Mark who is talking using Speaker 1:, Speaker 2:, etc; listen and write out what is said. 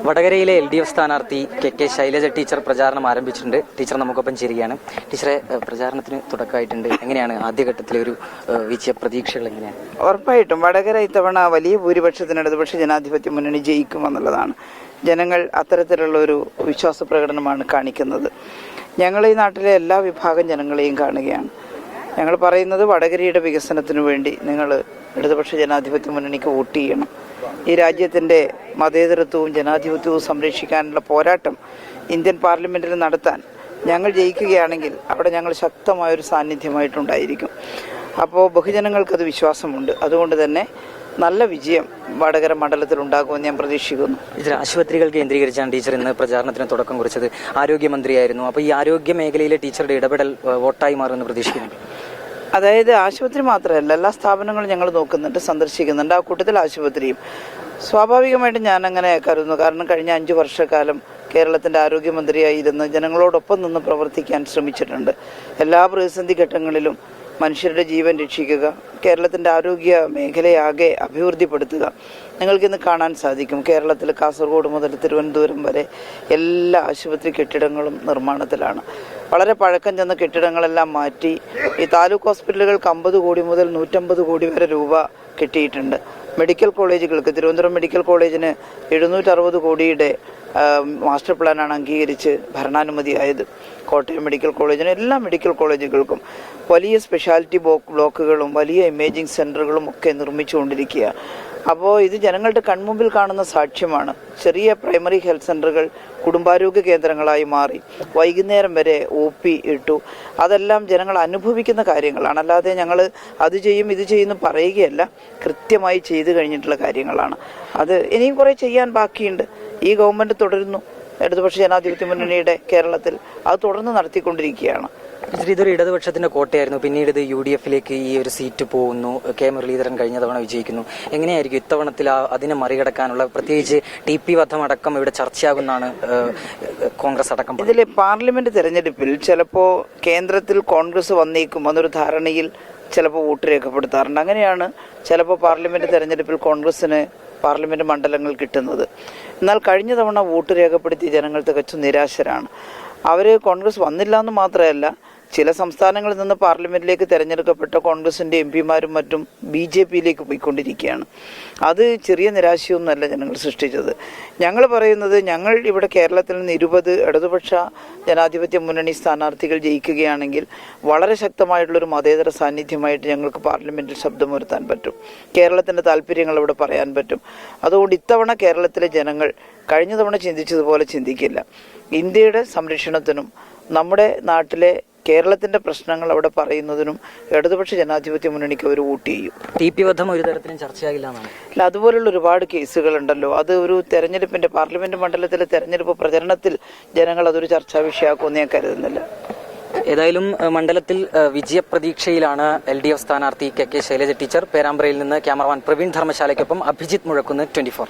Speaker 1: വടകരയിലെ LDF സ്ഥാനാർത്ഥി K Shailaja teacher പ്രചാരണം ആരംഭിച്ചിട്ടുണ്ട്. ടീച്ചർ നമുക്കൊപ്പം ചേരുകയാണ്. ടീച്ചറെ, പ്രചാരണത്തിന് തുടക്കമായിട്ടുണ്ട്. എങ്ങനെയാണ് ആദ്യഘട്ടത്തിലെ ഒരു വിജയ പ്രതീക്ഷകൾ എങ്ങനെയാണ്?
Speaker 2: ഉറപ്പായിട്ടും വടകര ഇത്തവണ വലിയ ഭൂരിപക്ഷത്തിന് ഇടതുപക്ഷ ജനാധിപത്യ മുന്നണി ജയിക്കുമെന്നുള്ളതാണ്. ജനങ്ങൾ അത്തരത്തിലുള്ള ഒരു വിശ്വാസ പ്രകടനമാണ് കാണിക്കുന്നത്. ഞങ്ങൾ ഈ നാട്ടിലെ എല്ലാ വിഭാഗം ജനങ്ങളെയും കാണുകയാണ്. ഞങ്ങൾ പറയുന്നത് വടകരയുടെ വികസനത്തിനു വേണ്ടി നിങ്ങൾ ഇടതുപക്ഷ ജനാധിപത്യ മുന്നണിക്ക് വോട്ട് ചെയ്യണം. ഈ രാജ്യത്തിൻ്റെ മതേതരത്വവും ജനാധിപത്യവും സംരക്ഷിക്കാനുള്ള പോരാട്ടം ഇന്ത്യൻ പാർലമെൻറ്റിൽ നടത്താൻ ഞങ്ങൾ ജയിക്കുകയാണെങ്കിൽ അവിടെ ഞങ്ങൾ ശക്തമായൊരു സാന്നിധ്യമായിട്ടുണ്ടായിരിക്കും. അപ്പോൾ ബഹുജനങ്ങൾക്കത് വിശ്വാസമുണ്ട്. അതുകൊണ്ട് തന്നെ നല്ല വിജയം വടകര മണ്ഡലത്തിൽ ഉണ്ടാകുമെന്ന് ഞാൻ പ്രതീക്ഷിക്കുന്നു.
Speaker 1: ടീച്ചർ, ആശുപത്രികൾ കേന്ദ്രീകരിച്ചാണ് ടീച്ചർ ഇന്ന് പ്രചാരണത്തിന് തുടക്കം കുറിച്ചത്. ആരോഗ്യമന്ത്രിയായിരുന്നു. അപ്പോൾ ഈ ആരോഗ്യ മേഖലയിലെ ടീച്ചറുടെ ഇടപെടൽ വോട്ടായി മാറുമെന്ന് പ്രതീക്ഷിക്കുന്നു.
Speaker 2: അതായത് ആശുപത്രി മാത്രമല്ല, എല്ലാ സ്ഥാപനങ്ങളും ഞങ്ങൾ നോക്കുന്നുണ്ട്, സന്ദർശിക്കുന്നുണ്ട്. ആ കൂട്ടത്തിൽ ആശുപത്രിയും സ്വാഭാവികമായിട്ടും ഞാൻ അങ്ങനെ കരുതുന്നു. കാരണം കഴിഞ്ഞ 5 വർഷക്കാലം കേരളത്തിൻ്റെ ആരോഗ്യമന്ത്രിയായിരുന്ന് ജനങ്ങളോടൊപ്പം നിന്ന് പ്രവർത്തിക്കാൻ ശ്രമിച്ചിട്ടുണ്ട്. എല്ലാ പ്രതിസന്ധി ഘട്ടങ്ങളിലും മനുഷ്യരുടെ ജീവൻ രക്ഷിക്കുക, കേരളത്തിൻ്റെ ആരോഗ്യ മേഖലയാകെ അഭിവൃദ്ധിപ്പെടുത്തുക. നിങ്ങൾക്കിന്ന് കാണാൻ സാധിക്കും, കേരളത്തിൽ കാസർഗോഡ് മുതൽ തിരുവനന്തപുരം വരെ എല്ലാ ആശുപത്രി കെട്ടിടങ്ങളും നിർമ്മാണത്തിലാണ്. വളരെ പഴക്കം ചെന്ന കെട്ടിടങ്ങളെല്ലാം മാറ്റി ഈ താലൂക്ക് ഹോസ്പിറ്റലുകൾക്ക് 50 കോടി മുതൽ 150 കോടി വരെ രൂപ കിട്ടിയിട്ടുണ്ട്. മെഡിക്കൽ കോളേജുകൾക്ക്, തിരുവനന്തപുരം മെഡിക്കൽ കോളേജിന് 760 കോടിയുടെ മാസ്റ്റർ പ്ലാനാണ് അംഗീകരിച്ച് ഭരണാനുമതിയായത്. കോട്ടയം മെഡിക്കൽ കോളേജിന്, എല്ലാ മെഡിക്കൽ കോളേജുകൾക്കും വലിയ സ്പെഷ്യാലിറ്റി ബ്ലോക്കുകളും വലിയ ഇമേജിംഗ് സെൻ്ററുകളും ഒക്കെ നിർമ്മിച്ചുകൊണ്ടിരിക്കുക. അപ്പോൾ ഇത് ജനങ്ങളുടെ കൺമുമ്പിൽ കാണുന്ന സാക്ഷ്യമാണ്. ചെറിയ പ്രൈമറി ഹെൽത്ത് സെൻ്ററുകൾ കുടുംബാരോഗ്യ കേന്ദ്രങ്ങളായി മാറി. വൈകുന്നേരം വരെ OP ഇട്ടു. അതെല്ലാം ജനങ്ങൾ അനുഭവിക്കുന്ന കാര്യങ്ങളാണ്. അല്ലാതെ ഞങ്ങൾ അത് ചെയ്യും ഇത് ചെയ്യുന്നു പറയുകയല്ല, കൃത്യമായി ചെയ്തു കഴിഞ്ഞിട്ടുള്ള കാര്യങ്ങളാണ്. അത് ഇനിയും കുറേ ചെയ്യാൻ ബാക്കിയുണ്ട്. ഈ ഗവൺമെൻറ് തുടരുന്നു. ഇടതുപക്ഷ ജനാധിപത്യ മുന്നണിയുടെ കേരളത്തിൽ അത് തുടർന്ന് നടത്തിക്കൊണ്ടിരിക്കുകയാണ്.
Speaker 1: ഇതൊരു ഇടതുപക്ഷത്തിന്റെ കോട്ടയായിരുന്നു. പിന്നീട് ഇത് UDF-ലേക്ക് ഈ ഒരു സീറ്റ് പോകുന്നു. കെ മുരളീധരൻ കഴിഞ്ഞ തവണ വിജയിക്കുന്നു. എങ്ങനെയായിരിക്കും ഇത്തവണത്തിൽ അതിനെ മറികടക്കാനുള്ള, പ്രത്യേകിച്ച് TP വധം അടക്കം ഇവിടെ ചർച്ചയാകുന്നതാണ് കോൺഗ്രസ് അടക്കം.
Speaker 2: ഇതിലെ പാർലമെന്റ് തെരഞ്ഞെടുപ്പിൽ ചിലപ്പോൾ കേന്ദ്രത്തിൽ കോൺഗ്രസ് വന്നേക്കും എന്നൊരു ധാരണയിൽ ചിലപ്പോൾ വോട്ട് രേഖപ്പെടുത്താറുണ്ട്. അങ്ങനെയാണ് ചിലപ്പോൾ പാർലമെന്റ് തെരഞ്ഞെടുപ്പിൽ കോൺഗ്രസിന് പാർലമെന്റ് മണ്ഡലങ്ങൾ കിട്ടുന്നത്. എന്നാൽ കഴിഞ്ഞ തവണ വോട്ട് രേഖപ്പെടുത്തിയ ജനങ്ങൾ തികച്ചും നിരാശരാണ്. അവർ കോൺഗ്രസ് വന്നില്ല എന്ന് മാത്രമല്ല, ചില സംസ്ഥാനങ്ങളിൽ നിന്ന് പാർലമെന്റിലേക്ക് തിരഞ്ഞെടുക്കപ്പെട്ട കോൺഗ്രസിൻ്റെ MP-മാരും മറ്റും BJP-യിലേക്ക് പോയിക്കൊണ്ടിരിക്കുകയാണ്. അത് ചെറിയ നിരാശയൊന്നുമല്ല ജനങ്ങൾ സൃഷ്ടിച്ചത്. ഞങ്ങൾ പറയുന്നത്, ഞങ്ങൾ ഇവിടെ കേരളത്തിൽ നിന്ന് 20 ഇടതുപക്ഷ ജനാധിപത്യ മുന്നണി സ്ഥാനാർത്ഥികൾ ജയിക്കുകയാണെങ്കിൽ വളരെ ശക്തമായിട്ടുള്ളൊരു മതേതര സാന്നിധ്യമായിട്ട് ഞങ്ങൾക്ക് പാർലമെന്റിൽ ശബ്ദമുയർത്താൻ പറ്റും. കേരളത്തിൻ്റെ താല്പര്യങ്ങൾ ഇവിടെ പറയാൻ പറ്റും. അതുകൊണ്ട് ഇത്തവണ കേരളത്തിലെ ജനങ്ങൾ കഴിഞ്ഞ തവണ ചിന്തിച്ചതുപോലെ ചിന്തിക്കില്ല. ഇന്ത്യയുടെ സംരക്ഷണത്തിനും നമ്മുടെ നാട്ടിലെ കേരളത്തിന്റെ പ്രശ്നങ്ങൾ അവിടെ പറയുന്നതിനും ഇടതുപക്ഷ ജനാധിപത്യ മുന്നണിക്ക് അവർ വോട്ട് ചെയ്യും.
Speaker 1: TP വധം ഒരു തരത്തിലും ചർച്ചയാകില്ല.
Speaker 2: അല്ല, അതുപോലുള്ള ഒരുപാട് കേസുകളുണ്ടല്ലോ. അത് ഒരു തെരഞ്ഞെടുപ്പിന്റെ, പാർലമെന്റ് മണ്ഡലത്തിലെ തെരഞ്ഞെടുപ്പ് പ്രചരണത്തിൽ ജനങ്ങൾ അതൊരു ചർച്ചാ വിഷയമാക്കുമെന്ന് ഞാൻ കരുതുന്നില്ല.
Speaker 1: ഏതായാലും മണ്ഡലത്തിൽ വിജയപ്രതീക്ഷയിലാണ് LDF സ്ഥാനാർത്ഥി കെ ശൈലജ ടീച്ചർ. പേരാമ്പ്രയിൽ നിന്ന് ക്യാമറമാൻ പ്രവീൺ ധർമ്മശാലയ്ക്കൊപ്പം അഭിജിത്ത് മുഴക്കുന്ന്, 24.